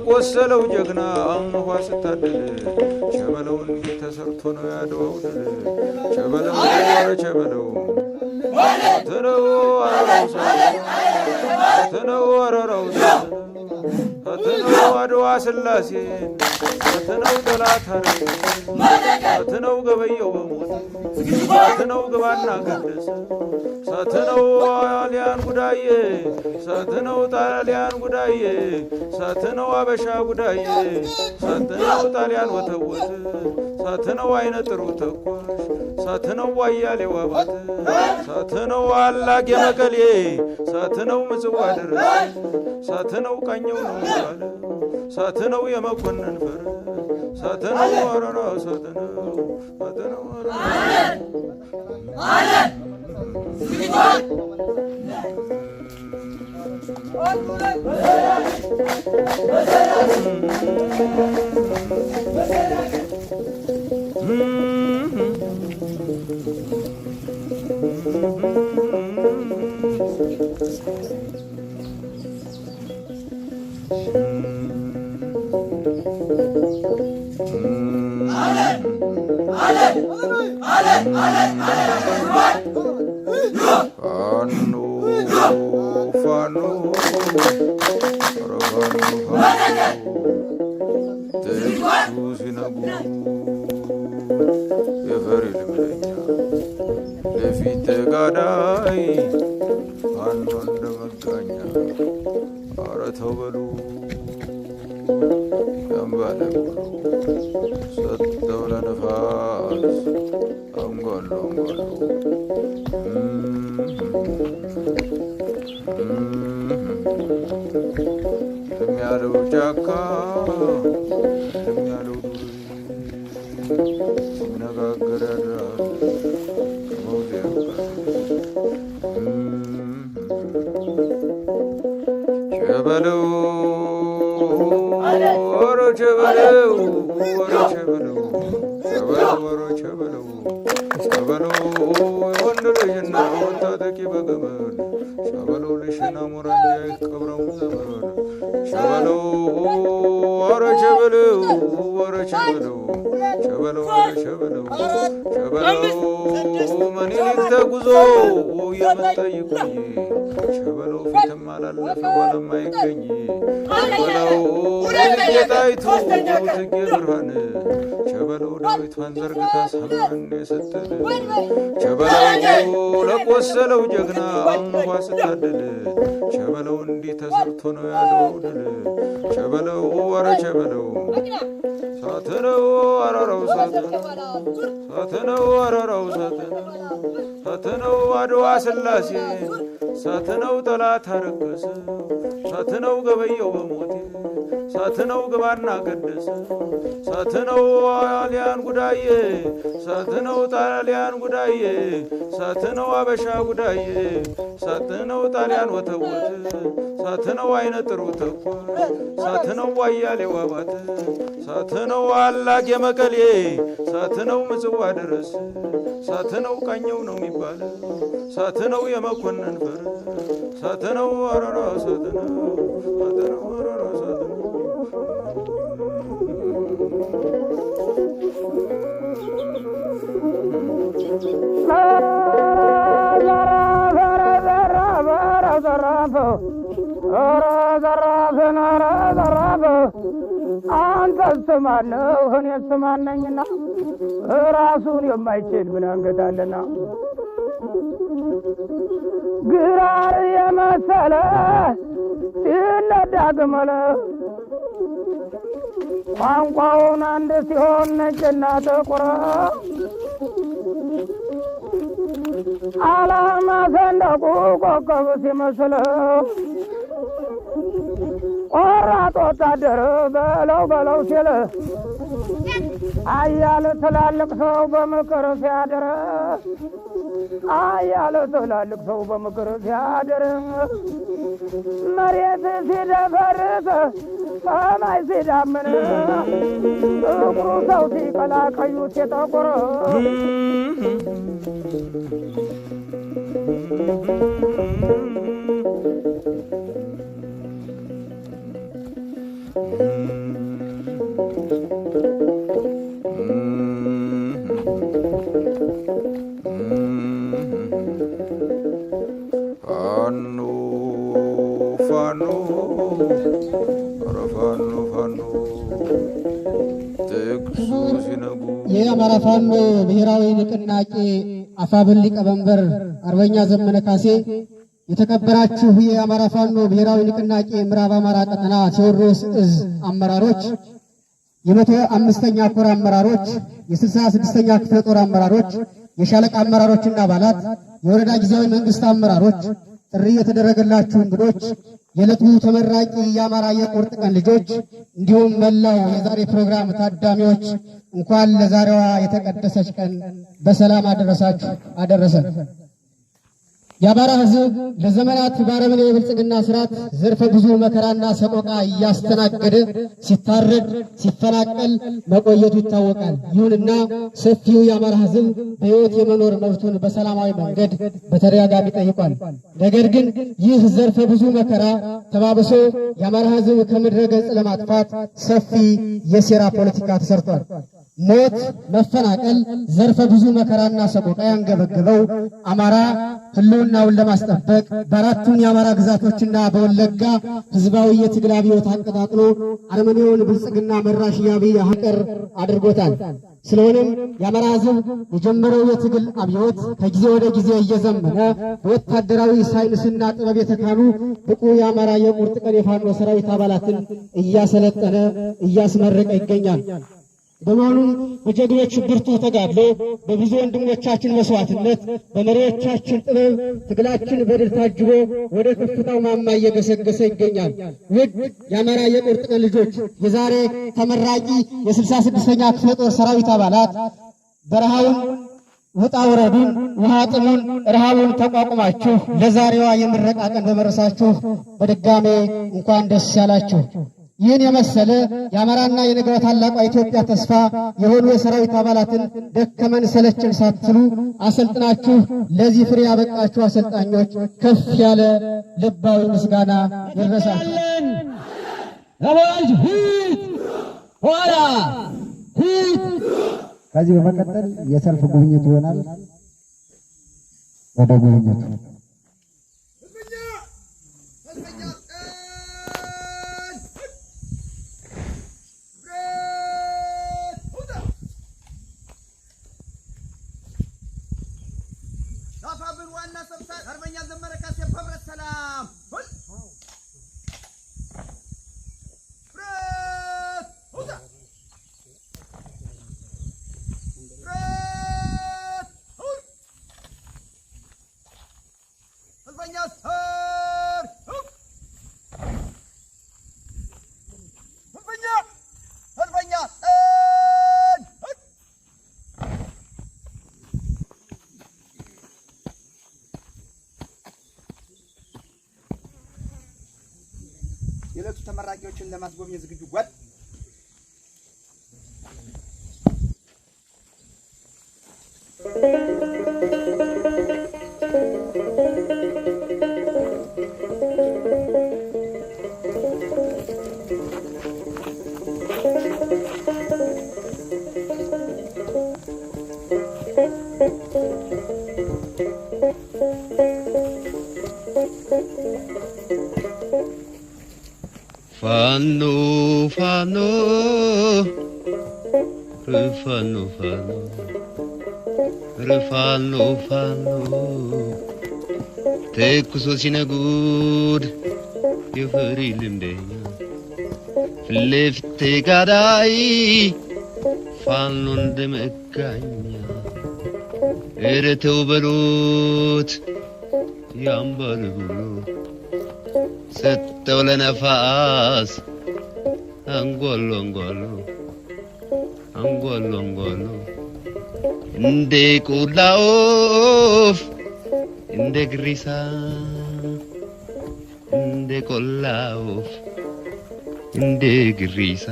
ለቆሰለው ጀግና አንኳ ስታደል ቸበለውን ተሰርቶ ነው ያድዋው ድል ቸበለው ወረ ቸበለው ተነው አረራው ተነው አረራው ተነው አድዋ ስላሴ ተነው ጠላት ተነው ገበየው በሞት ተነው ግባና ገደሰ ሳተነው ጣሊያን ጉዳዬ ሳተነው ጣሊያን ጉዳዬ ሳተነው አበሻ ጉዳዬ ሳተነው ጣሊያን ወተወት ሳተነው አይነ ጥሩ ተኳሽ ሳተነው ዋያሌው አባት ሳተነው አላጌ መቀሌ ሳተነው ምጽዋ ድረስ ሳተነው ቃኘው ነው ያለ ሳተነው የመኮንን ፈር ሳተነው ወረራ ሳተነው ሳተነው አለ Angolo ያለው ጫካ ያለው ሲነጋገር ያድራል ከመውደው ቸበለው ወሮ ቸበለው ወሮ ቸበለው ቸበለው ወሮ ቸበለው ቸበለው ወንድ ልጅና ወታጠቂ በገመድ ቸበለው ልሽና ሞራኛ ይቀብረው ዘመድ ቸበለው ወሮ ቸበለው ወሮ ቸበለው ቸበለው ወሮ ቸበለው ቸበለው ምኒልክ ተጉዞ የመጣ ይቆይ ቸበለው ፊትም አላለፈ ኋላም አይገኝ ቸበለው ጌጣይቱ ጽጌ ብርሃን ቸበለው ዳዊቷን ዘርግታ ሰማን የሰጠል ቸበለው ለቆሰለው ጀግና አንኳ ስታደል ቸበለው እንዲህ ተሰርቶ ነው ያለው ድል ቸበለው ወረ ቸበለው ሳትነው አረረው ሳትነው አረረው ሳትነው አድዋ ስላሴ ሳትነው ጠላት አረከሰ ሳትነው ገበየው በሞቴ ሳትነው ግባና ቀደሰ ሳትነው ጣሊያን ጉዳዬ ሳትነው ጣሊያን ጉዳዬ ሳትነው አበሻ ጉዳዬ ሳትነው ጣሊያን ወተወት ሳትነው አይነ ጥሩ ተኳ ሳትነው ዋያሌው አባት ሳትነው አላቅ የመቀሌ ሳትነው ምጽዋ ድረስ ሳትነው ቀኘው ነው የሚባል ሳትነው የመኮንን ፈር ሳትነው አረራ ሳትነው አረራ ሳትነው አንተ ስማለሁ እኔ ስማነኝና ራሱን የማይችል ምን አንገታለና ግራር የመሰለ ሲነዳ ግመለ ቋንቋውን አንድ ሲሆን ነጭና ጥቁር ዓላማ ሰንደቁ ኮከብ ሲመስል ቆራጥ ወታደር በለው በለው ሲል አያለ ትላልቅ ሰው በምክር ሲያድር አያለ ትላልቅ ሰው በምክር ሲያድር መሬት ሲደፈርስ ሰማይ ሲዳምን ጥቁሩ ሰው ሲቀላ ቀዩ ሲጠቁር ፋኖ ጥቅሱ ሲነጉ የአማራ ፋኖ ብሔራዊ ንቅናቄ አፋብን ሊቀመንበር አርበኛ ዘመነ ካሴ፣ የተከበራችሁ የአማራ ፋኖ ብሔራዊ ንቅናቄ ምዕራብ አማራ ቀጠና ቴዎድሮስ እዝ አመራሮች፣ የ105ኛ ኮር አመራሮች፣ የ66ኛ ክፍለ ጦር አመራሮች፣ የሻለቃ አመራሮችና አባላት፣ የወረዳ ጊዜያዊ መንግስት አመራሮች፣ ጥሪ የተደረገላችሁ እንግዶች፣ የዕለቱ ተመራቂ የአማራ የቁርጥ ቀን ልጆች እንዲሁም መላው የዛሬ ፕሮግራም ታዳሚዎች እንኳን ለዛሬዋ የተቀደሰች ቀን በሰላም አደረሳችሁ አደረሰን። የአማራ ሕዝብ ለዘመናት ባረመኔ የብልጽግና ስርዓት ዘርፈ ብዙ መከራና ሰቆቃ እያስተናገደ ሲታረድ ሲፈናቀል መቆየቱ ይታወቃል። ይሁንና ሰፊው የአማራ ሕዝብ በሕይወት የመኖር መብቱን በሰላማዊ መንገድ በተደጋጋሚ ጠይቋል። ነገር ግን ይህ ዘርፈ ብዙ መከራ ተባብሶ የአማራ ሕዝብ ከምድረ ገጽ ለማጥፋት ሰፊ የሴራ ፖለቲካ ተሰርቷል። ሞት፣ መፈናቀል፣ ዘርፈ ብዙ መከራና ሰቆቃ ያንገበገበው አማራ ህልውናውን ለማስጠበቅ በአራቱም የአማራ ግዛቶችና በወለጋ ህዝባዊ የትግል አብዮት አቀጣጥሎ አረመኔውን ብልጽግና መራሽ የአብይ አህመድ አድርጎታል። ስለሆነም የአማራ ህዝብ የጀመረው የትግል አብዮት ከጊዜ ወደ ጊዜ እየዘመነ በወታደራዊ ሳይንስና ጥበብ የተካኑ ብቁ የአማራ የቁርጥ ቀን የፋኖ ሰራዊት አባላትን እያሰለጠነ እያስመረቀ ይገኛል። በመሆኑም በጀግኖች ብርቱ ተጋድሎ በብዙ ወንድሞቻችን መስዋዕትነት በመሪዎቻችን ጥበብ ትግላችን በድል ታጅቦ ወደ ከፍታው ማማ እየገሰገሰ ይገኛል። ውድ የአማራ የቁርጥ ቀን ልጆች፣ የዛሬ ተመራቂ የ66ኛ ክፍለ ጦር ሰራዊት አባላት በረሃውን ውጣ ውረዱን ውሃ ጥሙን ረሃቡን ተቋቁማችሁ ለዛሬዋ የምረቃ ቀን በመድረሳችሁ በድጋሜ እንኳን ደስ ያላችሁ። ይህን የመሰለ የአማራና የነገዋ ታላቋ ኢትዮጵያ ተስፋ የሆኑ የሰራዊት አባላትን ደከመን ሰለቸን ሳትሉ አሰልጥናችሁ ለዚህ ፍሬ ያበቃችሁ አሰልጣኞች ከፍ ያለ ልባዊ ምስጋና ይድረሳችሁ። አዋጅ ሂድ ኋላ ሂድ። ከዚህ በመቀጠል የሰልፍ ጉብኝት ይሆናል። ወደ ጉብኝቱ የዕለቱ ተመራቂዎችን ለማስጎብኘት ዝግጁ ጓድ ፋኖ ፋኖ ፋኖ ፋኖ ፋኖ ተኩሶ ሲነጉድ የፈሪ ልምደኛ ፍልፍት ጋዳይ ፋኖ እንደመጋኛ እረተው በሉት ያምባል ብሎ ሰጠው ለነፋስ አንጎሎ አንጎሎ አንጎሎ አንጎሎ እንደ ቆላ ወፍ እንደ ግሪሳ እንደ ቆላ ወፍ እንደ ግሪሳ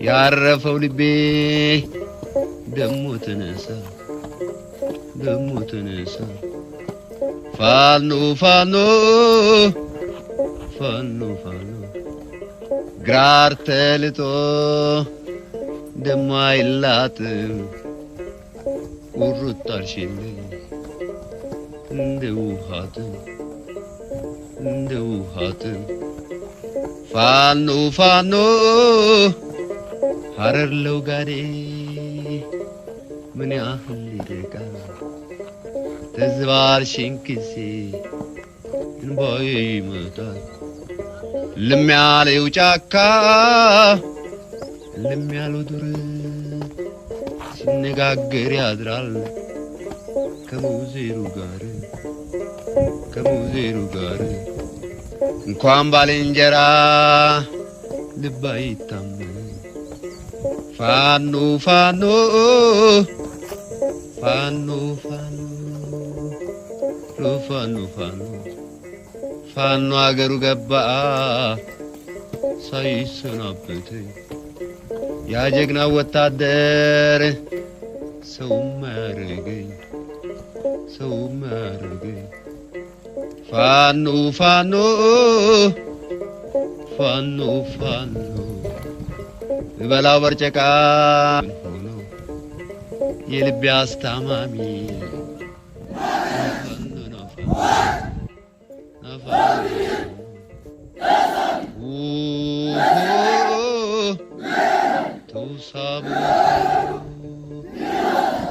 ያረፈው ልቤ ደሞ ተነሳ ደሞ ተነሳ ፋኖ ፋኖ ፋኖ ፋኖ ግራር ተልጦ ደሞ አይላጥም ቁርጥ አልሽልኝ እንደ ውሃትም ፋኖ ፋኖ ሐረር ለውጋዴ ምን ያህል ይርቃል ተዝባርሽን ጊዜ እንባዬ ይመጣል ልም ያለው ጫካ ልም ያለው ዱር ሲነጋገር ያድራል ከሙዜሩ ጋር እንኳን ባልንጀራ ልብ አይታመን ፋኖ ፋኖ ፋኖ ፋኖ ፋኖ አገሩ ገባ ሳይሰናበት ያ ጀግና ወታደር ሰው ማረገኝ ፋኖ ፋኖ ፋኖ በላው በርጨቃ ሆኖ የልቤ አስታማሚ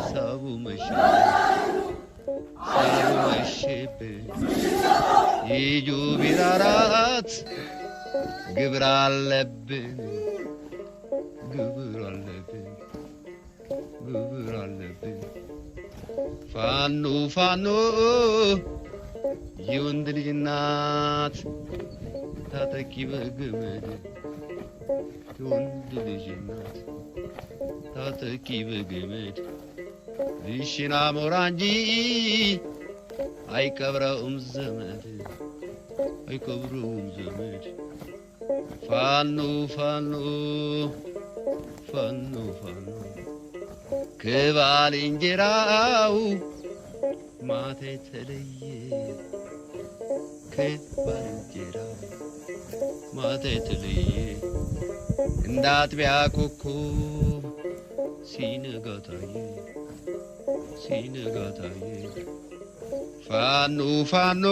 ሳቡ መሸብ ይጁ ቢራራት ግብር ግብር አለብን ግብር አለብን ፋኖ ፋኖ የወንድ ልጅ እናት ታጠቂ በገመድ የወንድ ልጅ እናት ታጠቂ በገመድ ልሽና ሞራ እንጂ አይቀብረውም ዘመድ አይቀብረውም ዘመድ ፋኖ ፋኖ ፋኖ ፋኖ ከባልንጀራው ማታ የተለየ ከባልንጀራው ማታ የተለየ እንደ አጥቢያ ኮከብ ሲነጋ ታየ ሲነጋ ታየ ፋኖ ፋኖ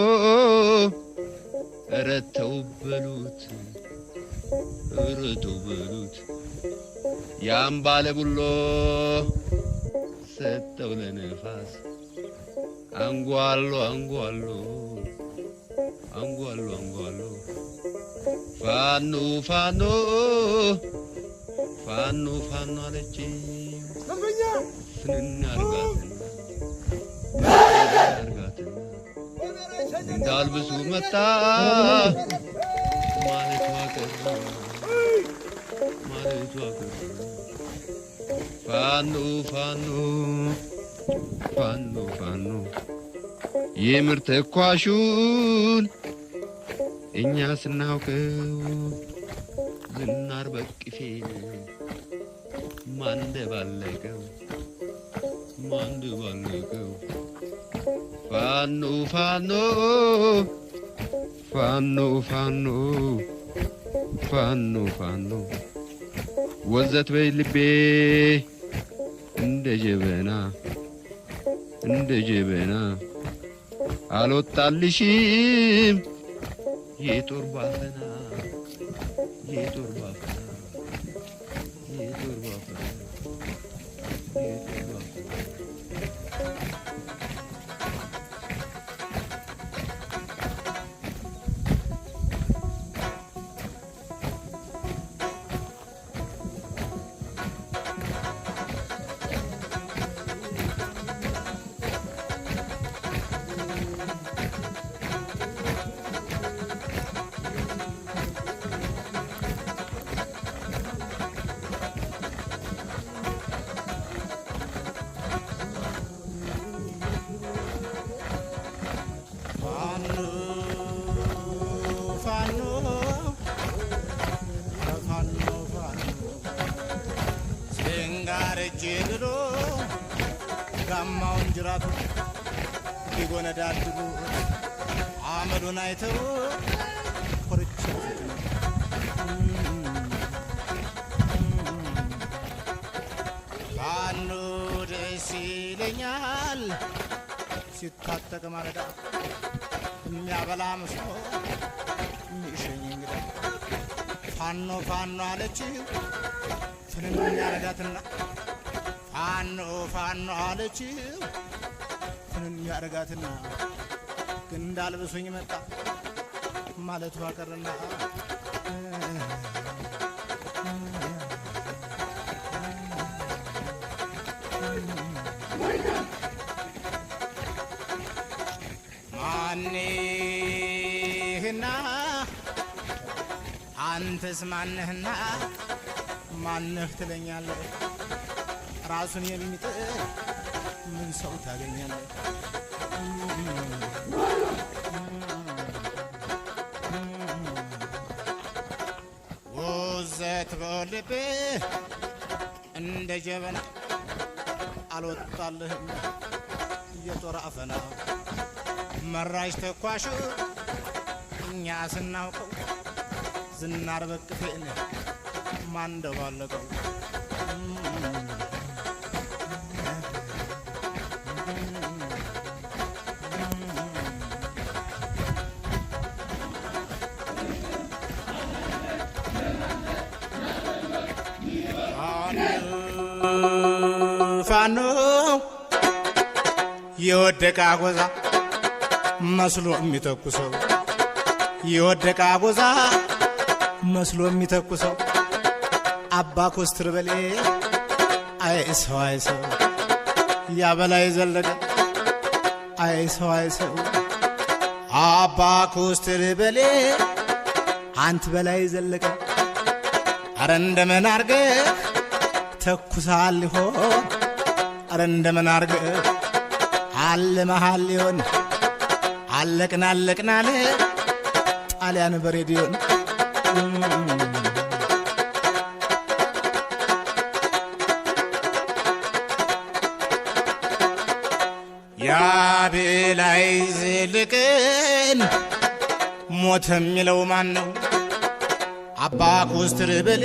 ኧረ ተው በሉት ኧረ ተው በሉት ያን ባለ ቡሎ ሰጠው ለነፋስ አንጓሎ አንጓሎ አንጓሎ አንጓሎ ፋኖ ፋኖ ፋኖ ፋኖ አለች ፍንን አርጋትና እንዳልብሱ መጣ ማለቷ ቀረ ማለቷ ቀረ ፋኖ ፋኖ ፋኖ ፋኖ የምር ተኳሹን እኛ ስናውቀው ዝናር በቅፌን ማንደባለቀው ማንደባለቀው ፋኖ ፋኖ ፋኖ ፋኖ ፋኖ ፋኖ ወዘት በይ ልቤ እንደ ጀበና እንደ ጀበና አልወጣልሽም የጦር ባፈና የጦር ባፈና የጦር ባፈና የጦር ባፈና ጋማውን ጅራቱ ይጎነዳድሉ አመዱን አይተው ኮርቻ ፋኖ ደስ ይለኛል ሲታጠቅ ማለዳ የሚያበላ መስሎ የሚሸኝ እንግዳ ፋኖ ፋኖ አለች ፍንን ያረጋትና ፋኖ ፋኖ አለች ፍንን ያረጋትና ግን እንዳልብሱኝ መጣ ማለቱ አቀረና ማንህና አንተስ ማንህና ማንህ ትለኛለህ ራሱን የሚጥል ምን ሰው ታገኛለህ ወዘት በልቤ እንደ ጀበና አልወጣልህም የጦር አፈና መራሽ ተኳሽ እኛ ስናውቀው ዝናር በቅፌን ማንደባለቀው ፋኖ የወደቀ አጎዛ መስሎ የሚተኩሰው የወደቀ አጎዛ መስሎ የሚተኩሰው አባ ኮስትር በሌ አይ ሰው ያበላይ ዘለቀ አይ ሰው አባ ኮስትር በሌ አንተ በላይ ዘለቀ አረ እንደምን አርገህ ተኩሳል ይሆን አረ እንደምን አርገህ አለ መሃል ይሆን አለቅናለ ጣሊያን በሬዲዮን ያበላይ ዘለቀን ሞተ የሚለው ማን ነው? አባ ኮስትር በሌ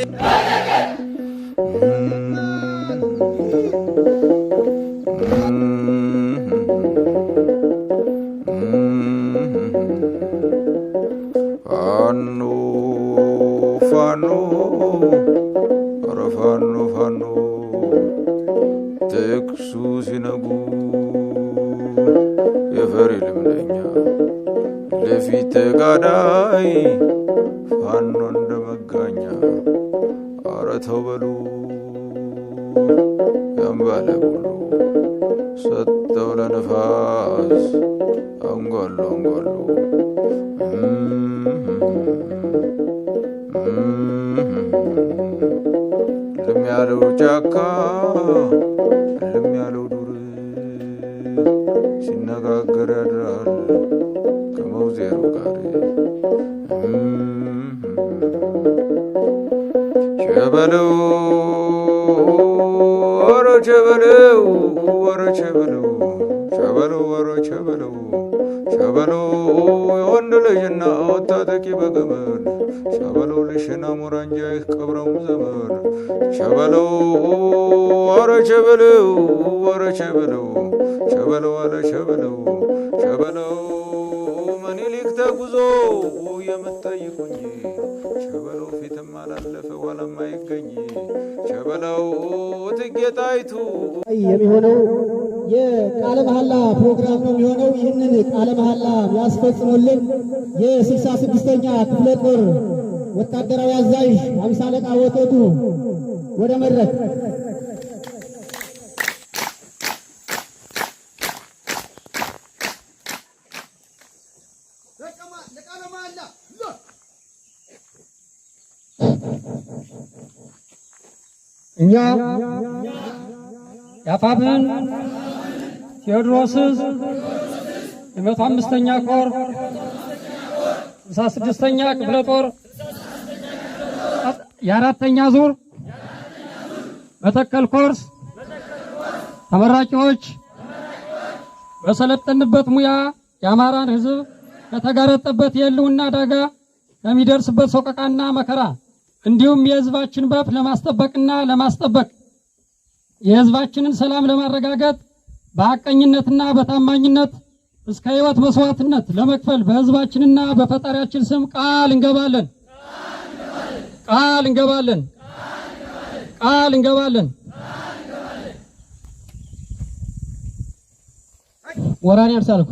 ፋኖ ጥቅሱ ሲነጉ የፈሪ ልምደኛ ለፊት ተጋዳይ ፋኖ እንደመጋኛ አረ ተው በሉ ያምባለ ሁሉ ሰጠው ለነፋስ አንጓሉ ልም ያለው ጫካ ልም ያለው ዱር ሲነጋገር ያድራል ከመውዜሩ ጋር ቸበለው ወረ ቸበለው ወረ ቸበለው ቸበለው ወረ ቸበለው ቸበለው የወንድ ልጅና ወታጠቂ በገመድ ቸበለው ልሽና ሙራንጃይህ ቀብረው ዘመድ ቸበለው ወረ ቸበለው ወረ ቸበለው ቸበለው አለ ቸበለው ምኒልክ ተጉዞ የምትጠይቁኝ ቸበለው ፊትም አላለፈ ኋላም አይገኝ ቸበለው እቴጌ ጣይቱ የሚሆነው የቃለ መሐላ ፕሮግራም ነው የሚሆነው። ይህንን ቃለ መሐላ ያስፈጽሙልን የ66ኛ ክፍለ ጦር ወታደራዊ አዛዥ 50 አለቃ ወተቱ ወደ መድረክ። እኛ ያፋብን ቴዎድሮስ የ105ኛ ኮር 66ኛ ክፍለ ጦር የአራተኛ ዙር መተከል ኮርስ ተመራቂዎች በሰለጠንበት ሙያ የአማራን ሕዝብ ከተጋረጠበት የህልውና አደጋ ለሚደርስበት ሰቆቃና መከራ እንዲሁም የህዝባችን መብት ለማስጠበቅና ለማስጠበቅ የህዝባችንን ሰላም ለማረጋገጥ በሐቀኝነትና በታማኝነት እስከ ህይወት መስዋዕትነት ለመክፈል በህዝባችንና በፈጣሪያችን ስም ቃል እንገባለን። ወራኔ አርሳልኩ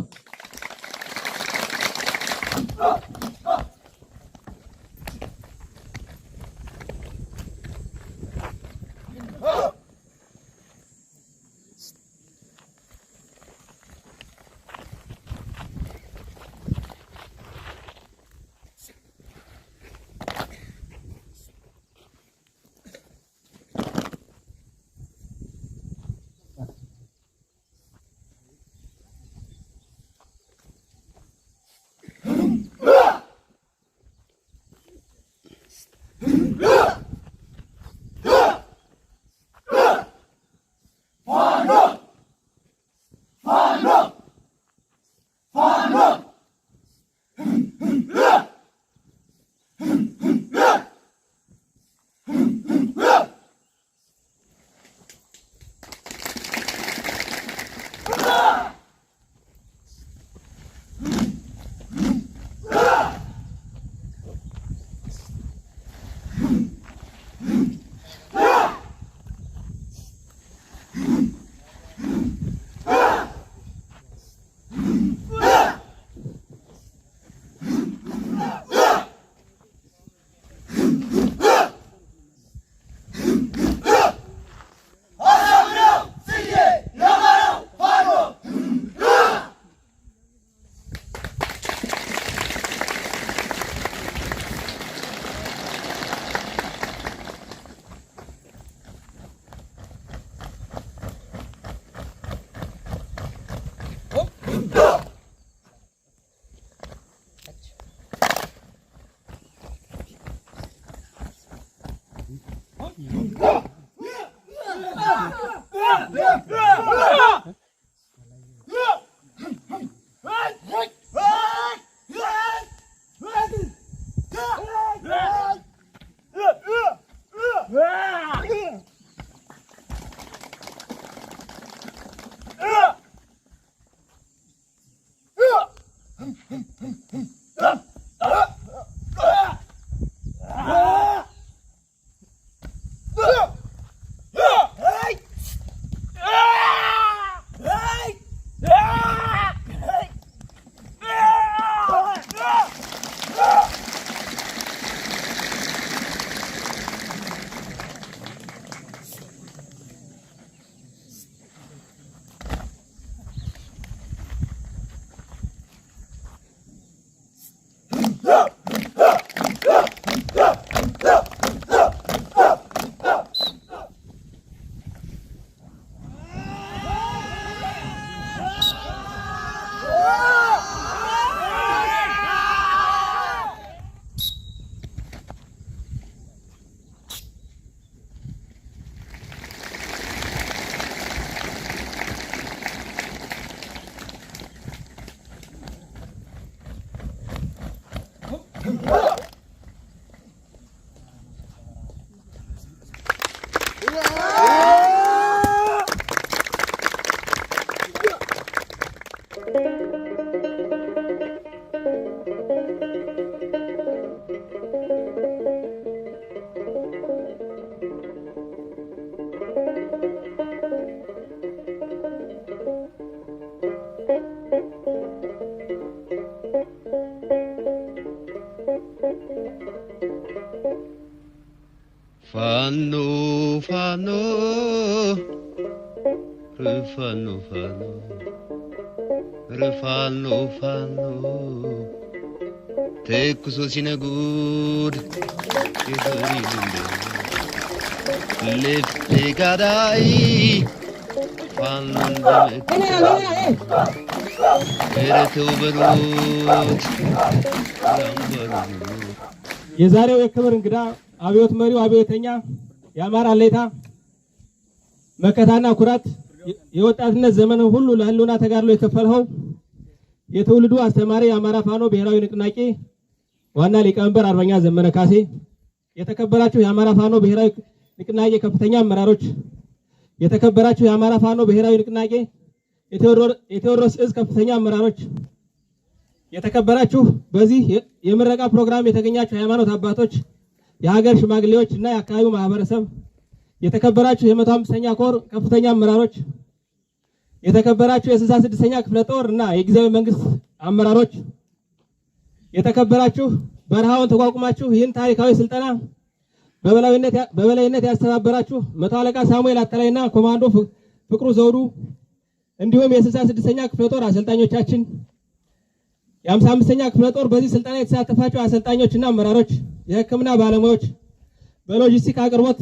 Fanno, fanno, rifanno, fanno, rifanno, fanno, tecco sinagud, che dorinde, le pegadai, fanno የዛሬው የክብር እንግዳ አብዮት መሪው አብዮተኛ የአማራ አለይታ መከታና ኩራት የወጣትነት ዘመን ሁሉ ለህልውና ተጋድሎ የከፈለው የትውልዱ አስተማሪ የአማራ ፋኖ ብሔራዊ ንቅናቄ ዋና ሊቀመንበር አርበኛ ዘመነ ካሴ፣ የተከበራችሁ የአማራ ፋኖ ብሔራዊ ንቅናቄ ከፍተኛ አመራሮች፣ የተከበራችሁ የአማራ ፋኖ ብሔራዊ ንቅናቄ የቴዎድሮስ ዕዝ ከፍተኛ አመራሮች፣ የተከበራችሁ በዚህ የምረቃ ፕሮግራም የተገኛችሁ የሃይማኖት አባቶች፣ የሀገር ሽማግሌዎች እና የአካባቢው ማህበረሰብ፣ የተከበራችሁ የ105ኛ ኮር ከፍተኛ አመራሮች፣ የተከበራችሁ የ66ኛ ክፍለ ጦር እና የጊዜያዊ መንግስት አመራሮች፣ የተከበራችሁ በረሃውን ተቋቁማችሁ ይህን ታሪካዊ ስልጠና በበላይነት ያስተባበራችሁ መቶ አለቃ ሳሙኤል አተላይና ኮማንዶ ፍቅሩ ዘውዱ እንዲሁም የ66ኛ ክፍለ ጦር አሰልጣኞቻችን፣ የ55ኛ ክፍለ ጦር በዚህ ስልጠና የተሳተፋችሁ አሰልጣኞችና አመራሮች፣ የሕክምና ባለሙያዎች፣ በሎጂስቲክ አቅርቦት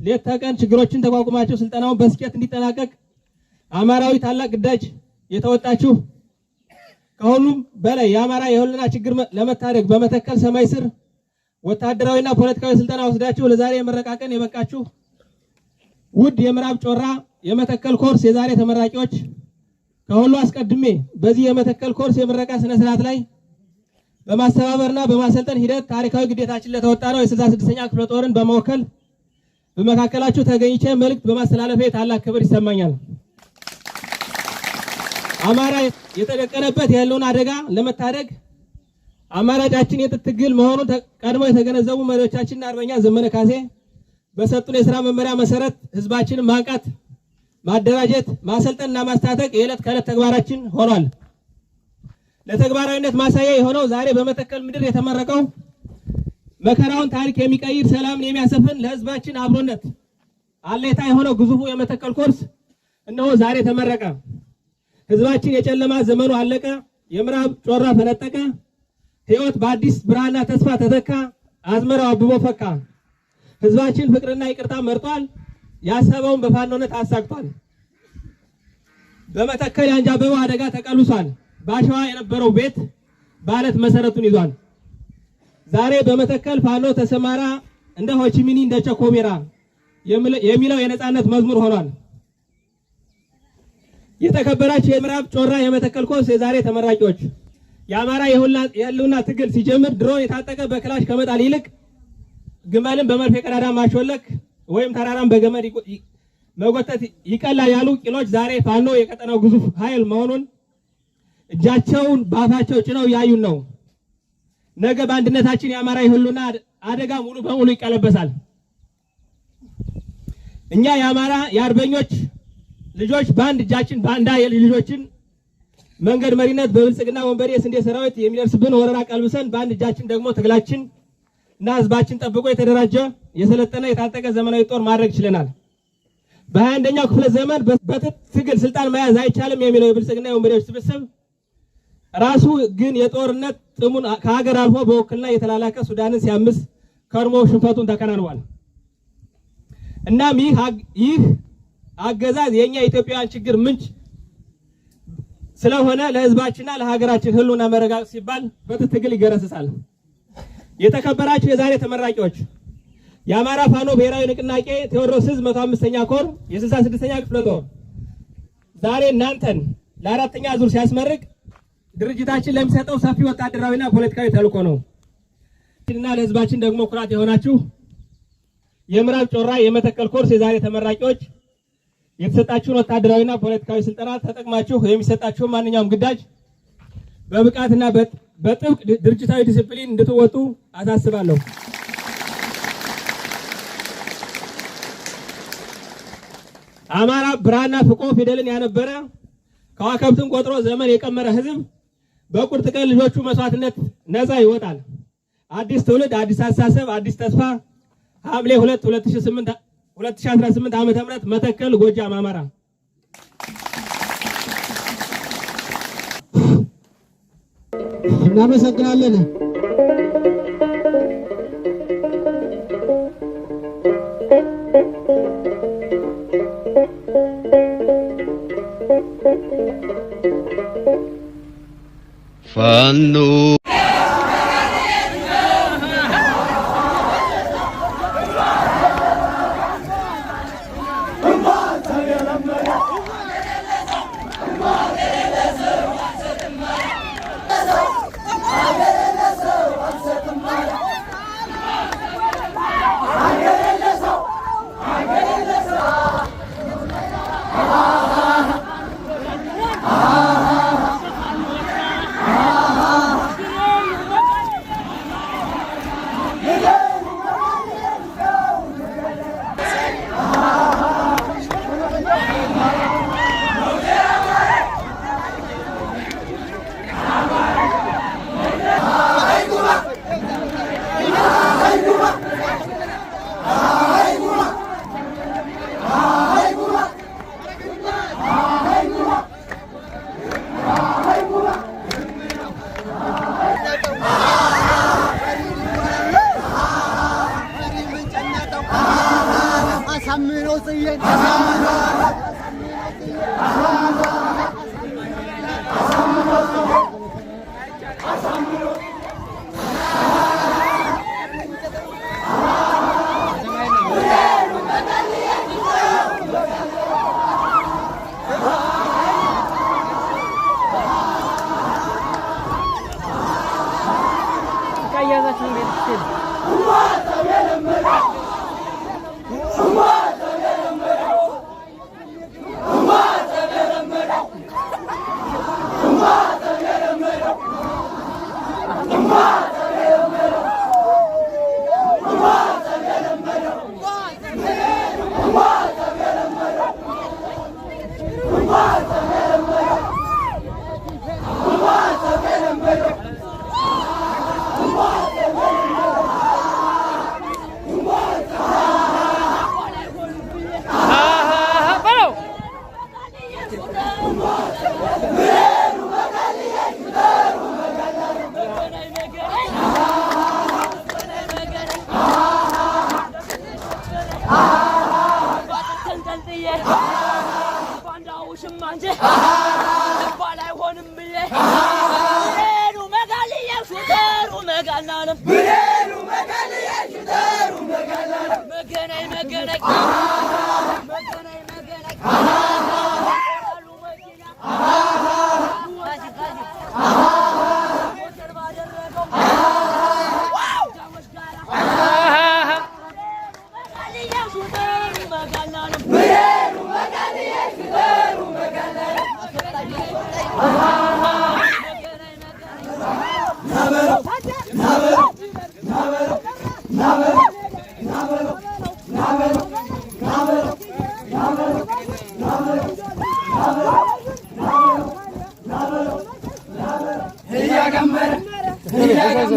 ሌት ተቀን ችግሮችን ተቋቁማችሁ ስልጠናውን በስኬት እንዲጠናቀቅ አማራዊ ታላቅ ግዳጅ የተወጣችሁ፣ ከሁሉም በላይ የአማራ የህልውና ችግር ለመታደግ በመተከል ሰማይ ስር ወታደራዊና ፖለቲካዊ ስልጠና ወስዳችሁ ለዛሬ የምረቃ ቀን የበቃችሁ ውድ የምዕራብ ጮራ የመተከል ኮርስ የዛሬ ተመራቂዎች፣ ከሁሉ አስቀድሜ በዚህ የመተከል ኮርስ የምረቃ ስነ ስርዓት ላይ በማስተባበርና በማሰልጠን ሂደት ታሪካዊ ግዴታችን ለተወጣ ነው የ66ኛ ክፍለ ጦርን በመወከል በመካከላችሁ ተገኝቼ መልእክት በማስተላለፌ ታላቅ ክብር ይሰማኛል። አማራ የተደቀነበት የህልውና አደጋ ለመታደግ አማራጫችን የትጥቅ ትግል መሆኑን ቀድመው የተገነዘቡ መሪዎቻችንና አርበኛ ዘመነ ካሴ በሰጡን የሥራ መመሪያ መሰረት ህዝባችንን ማንቃት፣ ማደራጀት፣ ማሰልጠንና ማስታጠቅ የዕለት ከዕለት ተግባራችን ሆኗል። ለተግባራዊነት ማሳያ የሆነው ዛሬ በመተከል ምድር የተመረቀው መከራውን ታሪክ የሚቀይር ሰላምን የሚያሰፍን ለህዝባችን አብሮነት አለይታ የሆነው ግዙፉ የመተከል ኮርስ እነሆ ዛሬ ተመረቀ። ህዝባችን የጨለማ ዘመኑ አለቀ፣ የምዕራብ ጮራ ፈነጠቀ፣ ህይወት በአዲስ ብርሃንና ተስፋ ተተካ፣ አዝመራው አብቦ ፈካ። ህዝባችን ፍቅርና ይቅርታ መርጧል፣ ያሰበውን በፋኖነት አሳክቷል። በመተከል ያንዣበበው አደጋ ተቀልሷል፣ ባሸዋ የነበረው ቤት በአለት መሰረቱን ይዟል። ዛሬ በመተከል ፋኖ ተሰማራ እንደ ሆቺሚኒ እንደ ቸኮቤራ የሚለው የነጻነት መዝሙር ሆኗል። የተከበራችሁ የምዕራብ ጮራ የመተከል ኮርስ የዛሬ ተመራቂዎች፣ የአማራ የህልውና ትግል ሲጀምር ድሮን የታጠቀ በክላሽ ከመጣል ይልቅ ግመልን በመርፌ ቀዳዳ ማሾለክ ወይም ተራራን በገመድ መጎተት ይቀላል ያሉ ቂሎች ዛሬ ፋኖ የቀጠናው ግዙፍ ኃይል መሆኑን እጃቸውን ባፋቸው ጭነው ያዩን ነው። ነገ በአንድነታችን የአማራ ይሁሉና አደጋ ሙሉ በሙሉ ይቀለበሳል። እኛ የአማራ የአርበኞች ልጆች በአንድ እጃችን ባንዳ ልጆችን መንገድ መሪነት በብልጽግና ወንበዴ የስንዴ ሰራዊት የሚደርስብን ወረራ ቀልብሰን በአንድ እጃችን ደግሞ ትግላችን እና ህዝባችን ጠብቆ የተደራጀ የሰለጠነ የታጠቀ ዘመናዊ ጦር ማድረግ ችለናል። በ21ኛው ክፍለ ዘመን በትግል ስልጣን መያዝ አይቻልም የሚለው የብልጽግና የወንበዴዎች ስብስብ ራሱ ግን የጦርነት ጥሙን ከሀገር አልፎ በወክልና የተላላከ ሱዳንን ሲያምስ ከርሞ ሽንፈቱን ተከናንቧል። እናም ይህ አገዛዝ የኛ የኢትዮጵያውያን ችግር ምንጭ ስለሆነ ለህዝባችንና ለሀገራችን ህልውና መረጋገጥ ሲባል በትግል ይገረስሳል። የተከበራችሁ የዛሬ ተመራቂዎች የአማራ ፋኖ ብሔራዊ ንቅናቄ ቴዎድሮስ ዕዝ 105ኛ ኮር የ66ኛ ክፍለ ጦር ዛሬ እናንተን ለአራተኛ ዙር ሲያስመርቅ ድርጅታችን ለሚሰጠው ሰፊ ወታደራዊና ፖለቲካዊ ተልዕኮ ነው እና ለህዝባችን ደግሞ ኩራት የሆናችሁ የምዕራብ ጮራ የመተከል ኮርስ የዛሬ ተመራቂዎች የተሰጣችሁን ወታደራዊና ፖለቲካዊ ስልጠና ተጠቅማችሁ የሚሰጣችሁ ማንኛውም ግዳጅ በብቃትና በጥብቅ ድርጅታዊ ዲሲፕሊን እንድትወጡ አሳስባለሁ። አማራ ብራና ፍቆ ፊደልን ያነበረ ከዋክብትን ቆጥሮ ዘመን የቀመረ ህዝብ በቁርጥ ቀን ልጆቹ መስዋዕትነት ነፃ ይወጣል። አዲስ ትውልድ፣ አዲስ አስተሳሰብ፣ አዲስ ተስፋ። ሐምሌ 2 2018 ዓመተ ምህረት መተከል፣ ጎጃም፣ አማራ። እናመሰግናለን። ፋኖ Hey,